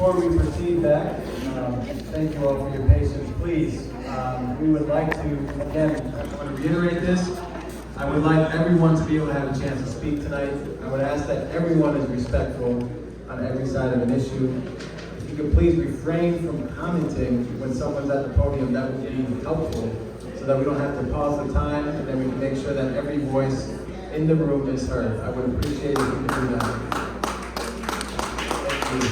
before we proceed back, thank you all for your patience. Please, we would like to, again, I want to reiterate this. I would like everyone to be able to have a chance to speak tonight. I would ask that everyone is respectful on every side of an issue. If you could please refrain from commenting when someone's at the podium, that would be helpful, so that we don't have to pause the time, and then we can make sure that every voice in the room is heard. I would appreciate it if you could do that. Thank you.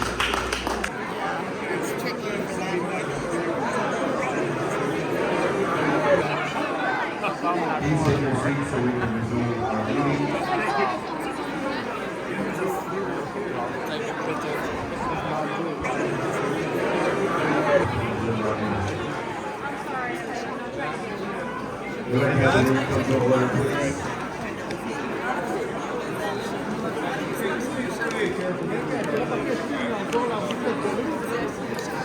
Please take your seats so we can resume our meeting. We're going to have the room come to order, please.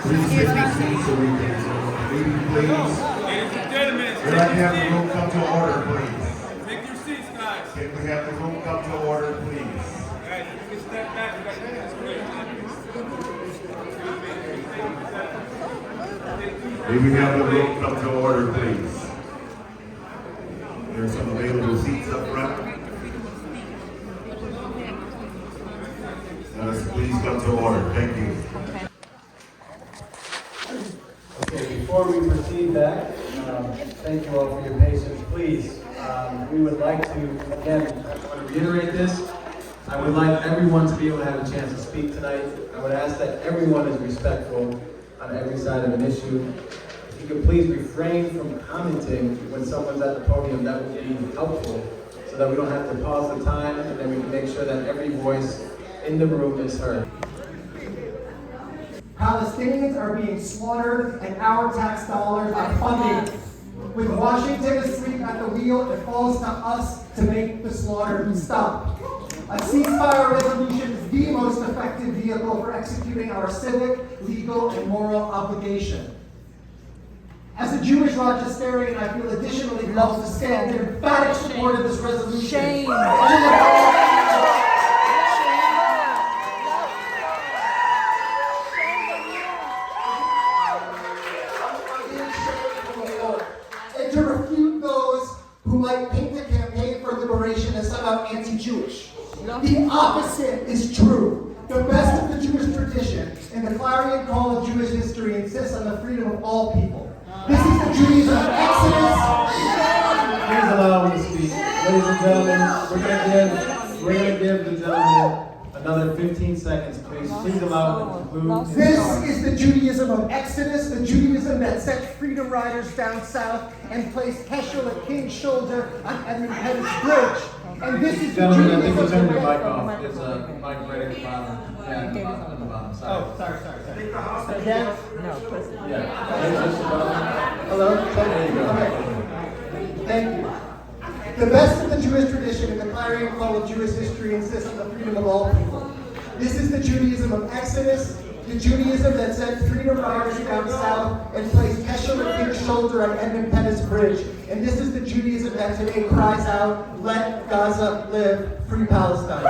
Please take your seats so we can resume our meeting, please. We'd like to have the room come to order, please. Take your seats, guys. Can we have the room come to order, please? Guys, you can step back. May we have the room come to order, please? There are some available seats up front. Let us please come to order. Thank you. Okay, before we proceed back, thank you all for your patience. Please, we would like to, again, I want to reiterate this. I would like everyone to be able to have a chance to speak tonight. I would ask that everyone is respectful on every side of an issue. If you could please refrain from commenting when someone's at the podium, that would be helpful, so that we don't have to pause the time, and then we can make sure that every voice in the room is heard. Palestinians are being slaughtered and our tax dollars are funding. With Washington asleep at the wheel, it falls to us to make the slaughter stop. A ceasefire resolution is the most effective vehicle for executing our civic, legal, and moral obligation. As a Jewish Rochesterian, I feel additionally called to stand in emphatic support of this resolution. Shame. And to refute those who might paint the campaign for liberation as somehow anti-Jewish. The opposite is true. The best of the Jewish tradition and the clarion call of Jewish history insists on the freedom of all people. This is the Judaism of Exodus. Please allow him to speak. Ladies and gentlemen, we're going to give the gentleman another 15 seconds, please. Please allow him to conclude. This is the Judaism of Exodus, the Judaism that sent freedom riders down south and placed Heschel at King's Shoulder on Edmund Pettus Bridge. And this is the Gentlemen, I think Judaism you turned your of mic off. There's a mic right at the bottom. Yeah, at the bottom. Sorry. Oh, sorry. Again? No, President. Yeah. Hello? There you go. Okay. Thank you. The best of the Jewish tradition and the clarion call of Jewish history insists on the freedom of all people. This is the Judaism of Exodus, the Judaism that sent freedom riders down south and placed Heschel at King's Shoulder on Edmund Pettus Bridge. And this is the Judaism that today cries out, let Gaza live, free Palestine.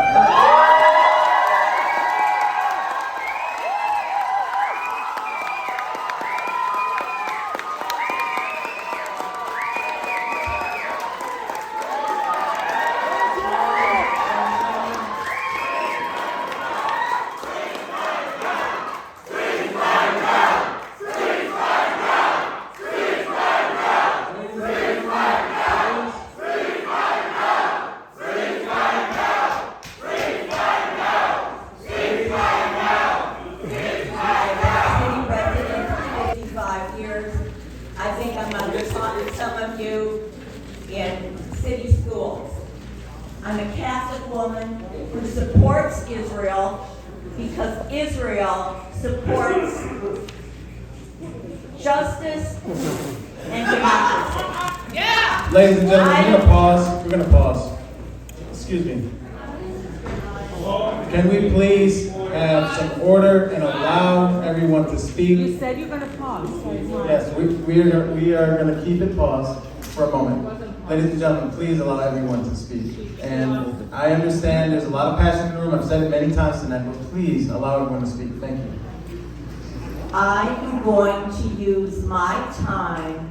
I'm a Catholic woman who supports Israel because Israel supports justice and democracy. Yeah! Ladies and gentlemen, we're going to pause. Excuse me. Can we please have some order and allow everyone to speak? You said you're going to pause. Yes, we are going to keep it paused for a moment. Ladies and gentlemen, please allow everyone to speak. And I understand there's a lot of passion in the room. I've said it many times tonight, but please allow everyone to speak. Thank you. I am going to use my time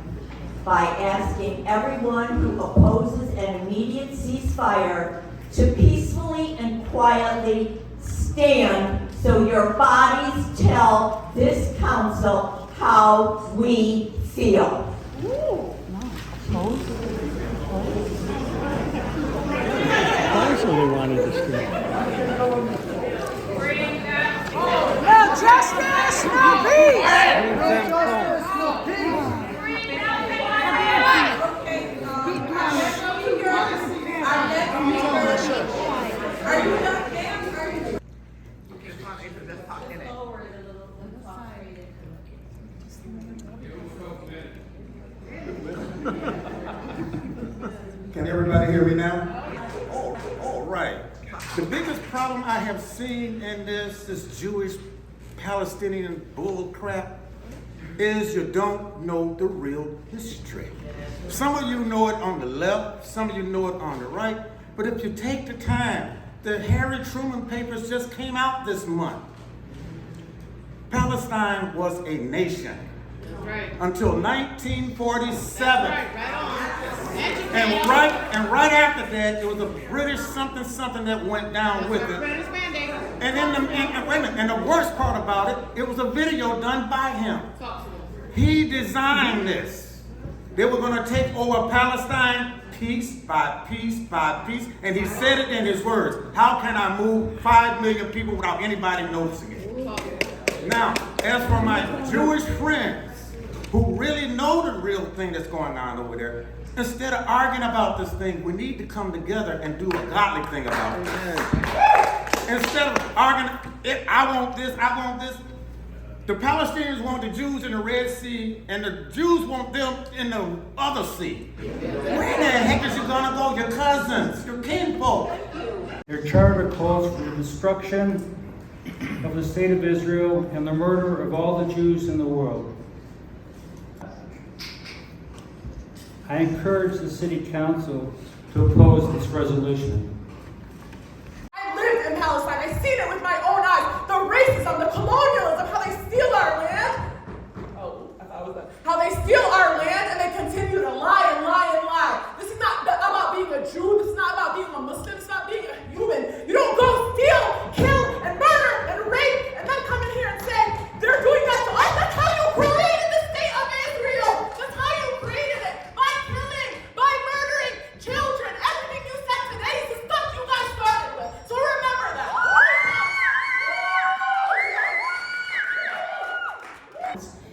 by asking everyone who opposes an immediate ceasefire to peacefully and quietly stand so your bodies tell this council how we feel. They wanted to stay. No justice, no peace. Can everybody hear me now? All right. The biggest problem I have seen in this Jewish Palestinian bull crap is you don't know the real history. Some of you know it on the left, some of you know it on the right, but if you take the time, the Harry Truman papers just came out this month. Palestine was a nation until 1947. And right after that, it was a British something that went down with it. And and the worst part about it, it was a video done by him. He designed this. They were going to take over Palestine piece by piece by piece, and he said it in his words. How can I move 5 million people without anybody noticing it? Now, as for my Jewish friends who really know the real thing that's going on over there, instead of arguing about this thing, we need to come together and do a godly thing about it. Instead of arguing, I want this, I want this. The Palestinians want the Jews in the Red Sea, and the Jews want them in the other sea. Where the heck is you gonna go? Your cousins, your kinfolk. Their charter calls for the destruction of the state of Israel and the murder of all the Jews in the world. I encourage the City Council to oppose this resolution. I lived in Palestine. I've seen it with my own eyes. The racism, the colonialism, how they steal our land. Oh, I thought it was that. How they steal our land and they continue to lie and lie and lie. This is not about being a Jew. This is not about being a Muslim. It's not being a human. You don't go steal, kill, and murder, and rape, and then come in here and say, they're doing that to us. That's how you created the state of Israel. That's how you created it. By killing, by murdering children. Everything you said today is the stuff you guys started with. So remember that.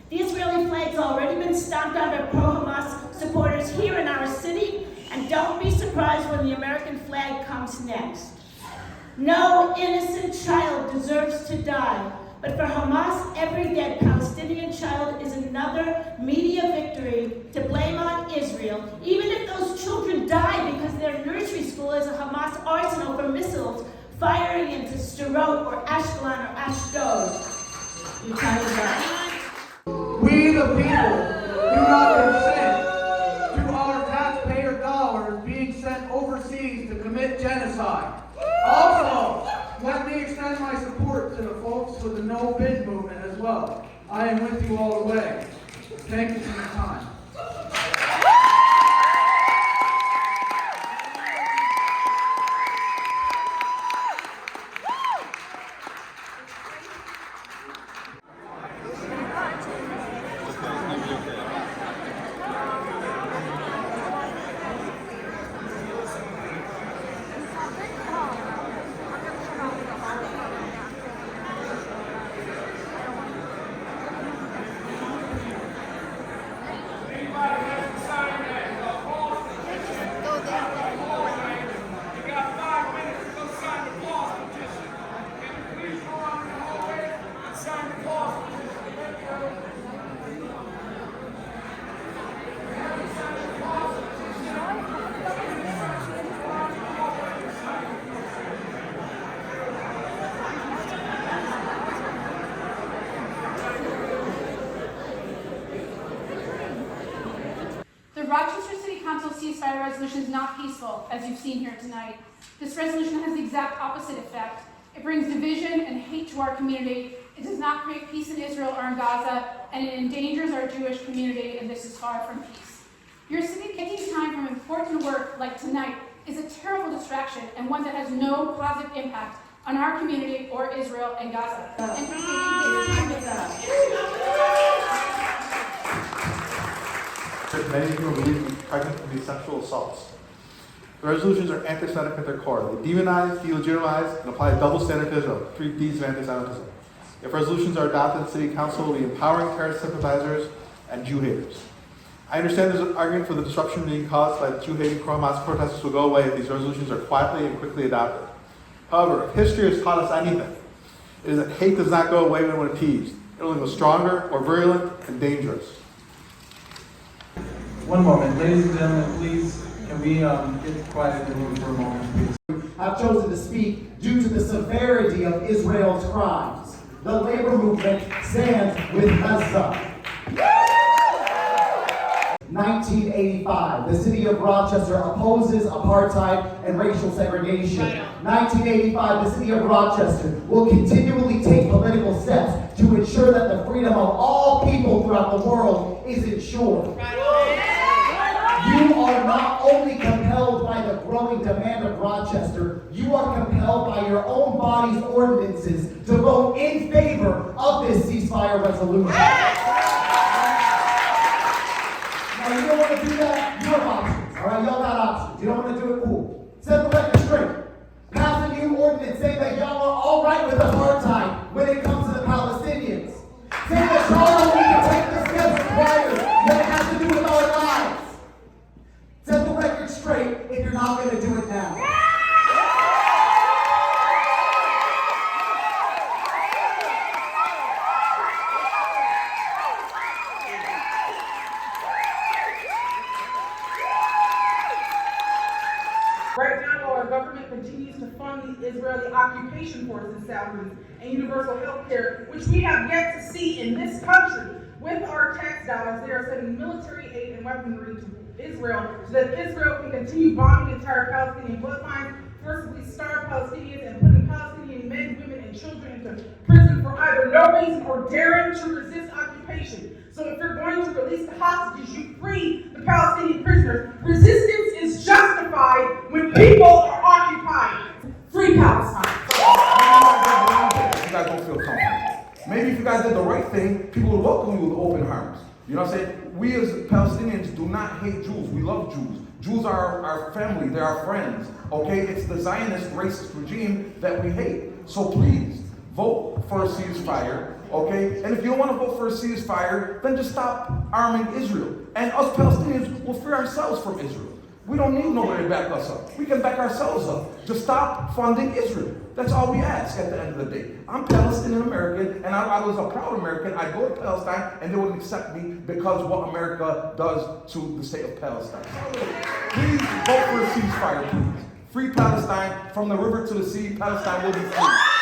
The Israeli flag's already been stomped on by pro-Hamas supporters here in our city, and don't be surprised when the American flag comes next. No innocent child deserves to die, but for Hamas, every dead Palestinian child is another media victory to blame on Israel, even if those children die because their nursery school is a Hamas arsenal for missiles firing into Sderot or Ashkelon or Ashdod. You tired of that? We the people do not consent to our taxpayer dollars being sent overseas to commit genocide. Also, let me extend my support to the folks with the no bid movement as well. I am with you all the way. Thank you for your time. The Rochester City Council ceasefire resolution is not peaceful, as you've seen here tonight. This resolution has the exact opposite effect. It brings division and hate to our community It does not create peace in Israel or in Gaza, and it endangers our Jewish community, and this is far from peace. Your city taking time from important work like tonight is a terrible distraction and one that has no positive impact on our community or Israel and Gaza. Many people believe pregnant can be sexual assaults. The resolutions are anti-Semitic at their core. They demonize, delegitimize, and apply a double standard to Israel, 3 Ds of anti-Semitism. If resolutions are adopted, City Council will be empowering terrorist sympathizers and Jew haters. I understand there's an argument for the disruption being caused by the Jew-hating pro-Hamas protesters will go away if these resolutions are quietly and quickly adopted. However, if history has taught us anything, it is that hate does not go away when appeased. It only goes stronger, more virulent, and dangerous. One moment, ladies and gentlemen, please, can we get quiet in the room for a moment, please? I've chosen to speak due to the severity of Israel's crimes. The labor movement stands with Gaza. 1985, the city of Rochester opposes apartheid and racial segregation. 1985, the city of Rochester will continually take political steps to ensure that the freedom of all people throughout the world is ensured. You are not only compelled by the growing demand of Rochester, you are compelled by your own body's ordinances to vote in favor of this ceasefire resolution. Now, you don't want to do that, you have options, all right? Y'all got options. You don't want to do it, cool. Set the record straight. Pass a new ordinance saying that y'all are all right with apartheid when it comes to the Palestinians. Say that y'all don't need to take the steps required when it has to do with our lives. Set the record straight if you're not going to do it now. Right now, while our government continues to fund the Israeli occupation forces salaries and universal health care, which we have yet to see in this country, with our tax dollars, they are sending military aid and weaponry to Israel so that Israel can continue bombing entire Palestinian bloodlines, forcibly starve Palestinians, and putting Palestinian men, women, and children into prison for either no reason or daring to resist occupation. So if you're going to release the hostages, you free the Palestinian prisoners. Resistance is justified when people are occupied. Free Palestine. You guys don't feel comfortable. Maybe if you guys did the right thing, people would welcome you with open arms. You know what I'm saying? We as Palestinians do not hate Jews. We love Jews. Jews are our family. They're our friends. Okay? It's the Zionist racist regime that we hate. So please, vote for a ceasefire. Okay? And if you don't want to vote for a ceasefire, then just stop arming Israel. And us Palestinians will free ourselves from Israel. We don't need nobody to back us up. We can back ourselves up. Just stop funding Israel. That's all we ask at the end of the day. I'm Palestinian American, and I was a proud American. I go to Palestine, and they wouldn't accept me because of what America does to the state of Palestine. Please vote for a ceasefire, please. Free Palestine. From the river to the sea, Palestine will be free.